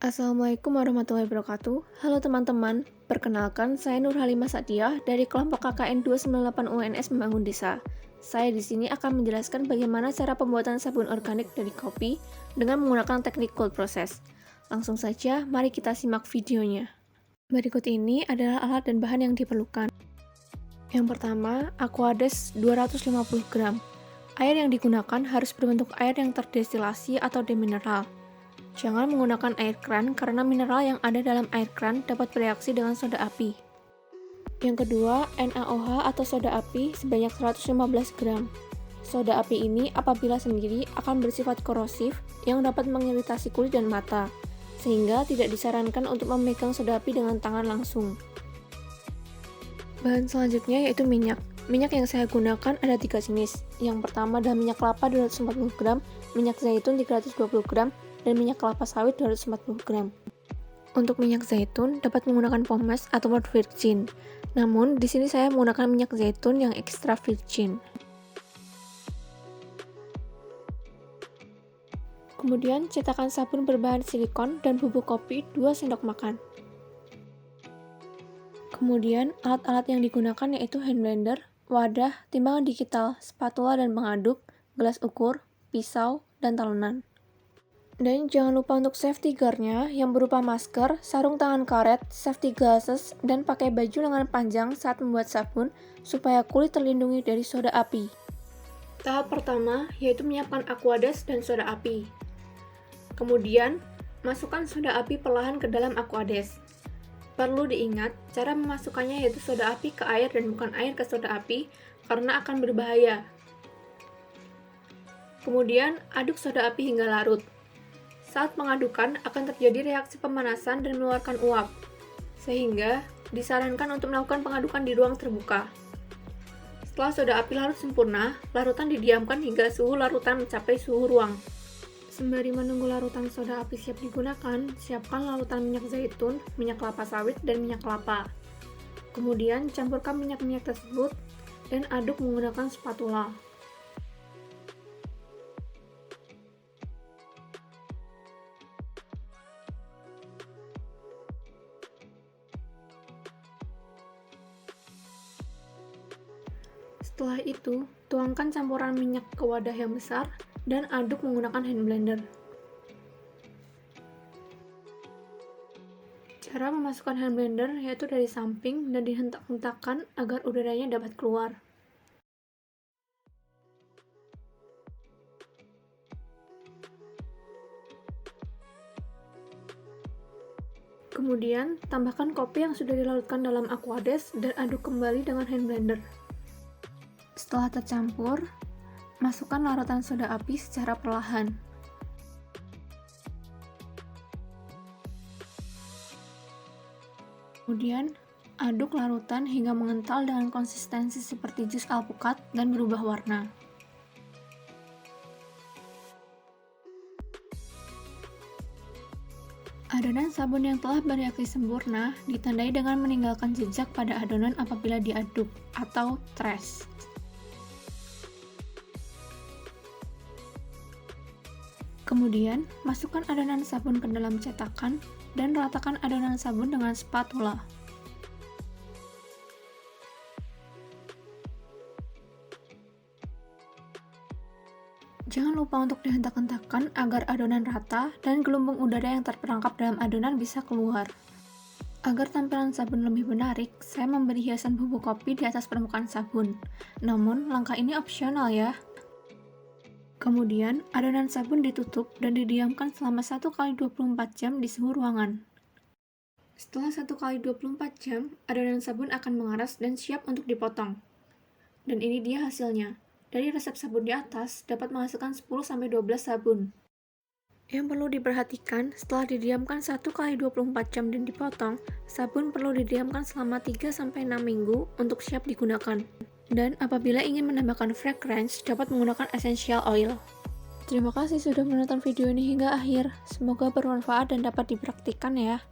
Assalamualaikum warahmatullahi wabarakatuh. Halo teman-teman, perkenalkan saya Nur Halimah Sadiah dari kelompok KKN 298 UNS Membangun Desa. Saya di sini akan menjelaskan bagaimana cara pembuatan sabun organik dari kopi dengan menggunakan teknik cold process. Langsung saja, mari kita simak videonya. Berikut ini adalah alat dan bahan yang diperlukan. Yang pertama, Aquades 250 gram. Air yang digunakan harus berbentuk air yang terdestilasi atau demineral. Jangan menggunakan air kran karena mineral yang ada dalam air kran dapat bereaksi dengan soda api. Yang kedua, NaOH atau soda api sebanyak 115 gram. Soda api ini apabila sendiri akan bersifat korosif yang dapat mengiritasi kulit dan mata, sehingga tidak disarankan untuk memegang soda api dengan tangan langsung. Bahan selanjutnya yaitu minyak. Minyak yang saya gunakan ada 3 jenis. Yang pertama adalah minyak kelapa 240 gram, minyak zaitun 320 gram, dan minyak kelapa sawit 240 gram. Untuk minyak zaitun dapat menggunakan pomace atau virgin. Namun di sini saya menggunakan minyak zaitun yang extra virgin. Kemudian cetakan sabun berbahan silikon dan bubuk kopi 2 sendok makan. Kemudian alat-alat yang digunakan yaitu hand blender, wadah, timbangan digital, spatula dan pengaduk, gelas ukur, pisau, dan talenan. Dan jangan lupa untuk safety gear-nya yang berupa masker, sarung tangan karet, safety glasses, dan pakai baju lengan panjang saat membuat sabun supaya kulit terlindungi dari soda api. Tahap pertama yaitu menyiapkan Aquades dan soda api. Kemudian, masukkan soda api perlahan ke dalam Aquades. Perlu diingat, cara memasukkannya yaitu soda api ke air dan bukan air ke soda api karena akan berbahaya. Kemudian, aduk soda api hingga larut. Saat mengadukan akan terjadi reaksi pemanasan dan mengeluarkan uap, sehingga disarankan untuk melakukan pengadukan di ruang terbuka. Setelah soda api larut sempurna, larutan didiamkan hingga suhu larutan mencapai suhu ruang. Sembari menunggu larutan soda api siap digunakan, siapkan larutan minyak zaitun, minyak kelapa sawit, dan minyak kelapa. Kemudian campurkan minyak-minyak tersebut dan aduk menggunakan spatula. Setelah itu, tuangkan campuran minyak ke wadah yang besar dan aduk menggunakan hand blender. Cara memasukkan hand blender yaitu dari samping dan dihentak-hentakkan agar udaranya dapat keluar. Kemudian, tambahkan kopi yang sudah dilarutkan dalam Aquades dan aduk kembali dengan hand blender. Setelah tercampur, masukkan larutan soda api secara perlahan. Kemudian, aduk larutan hingga mengental dengan konsistensi seperti jus alpukat dan berubah warna. Adonan sabun yang telah bereaksi sempurna ditandai dengan meninggalkan jejak pada adonan apabila diaduk atau trace. Kemudian, masukkan adonan sabun ke dalam cetakan dan ratakan adonan sabun dengan spatula. Jangan lupa untuk dihentak-hentakkan agar adonan rata dan gelombang udara yang terperangkap dalam adonan bisa keluar. Agar tampilan sabun lebih menarik, saya memberi hiasan bubuk kopi di atas permukaan sabun. Namun, langkah ini opsional ya. Kemudian, adonan sabun ditutup dan didiamkan selama 1x24 jam di suhu ruangan. Setelah 1x24 jam, adonan sabun akan mengeras dan siap untuk dipotong. Dan ini dia hasilnya. Dari resep sabun di atas, dapat menghasilkan 10-12 sabun. Yang perlu diperhatikan, setelah didiamkan 1x24 jam dan dipotong, sabun perlu didiamkan selama 3-6 minggu untuk siap digunakan. Dan apabila ingin menambahkan fragrance, dapat menggunakan essential oil. Terima kasih sudah menonton video ini hingga akhir. Semoga bermanfaat dan dapat dipraktikkan ya.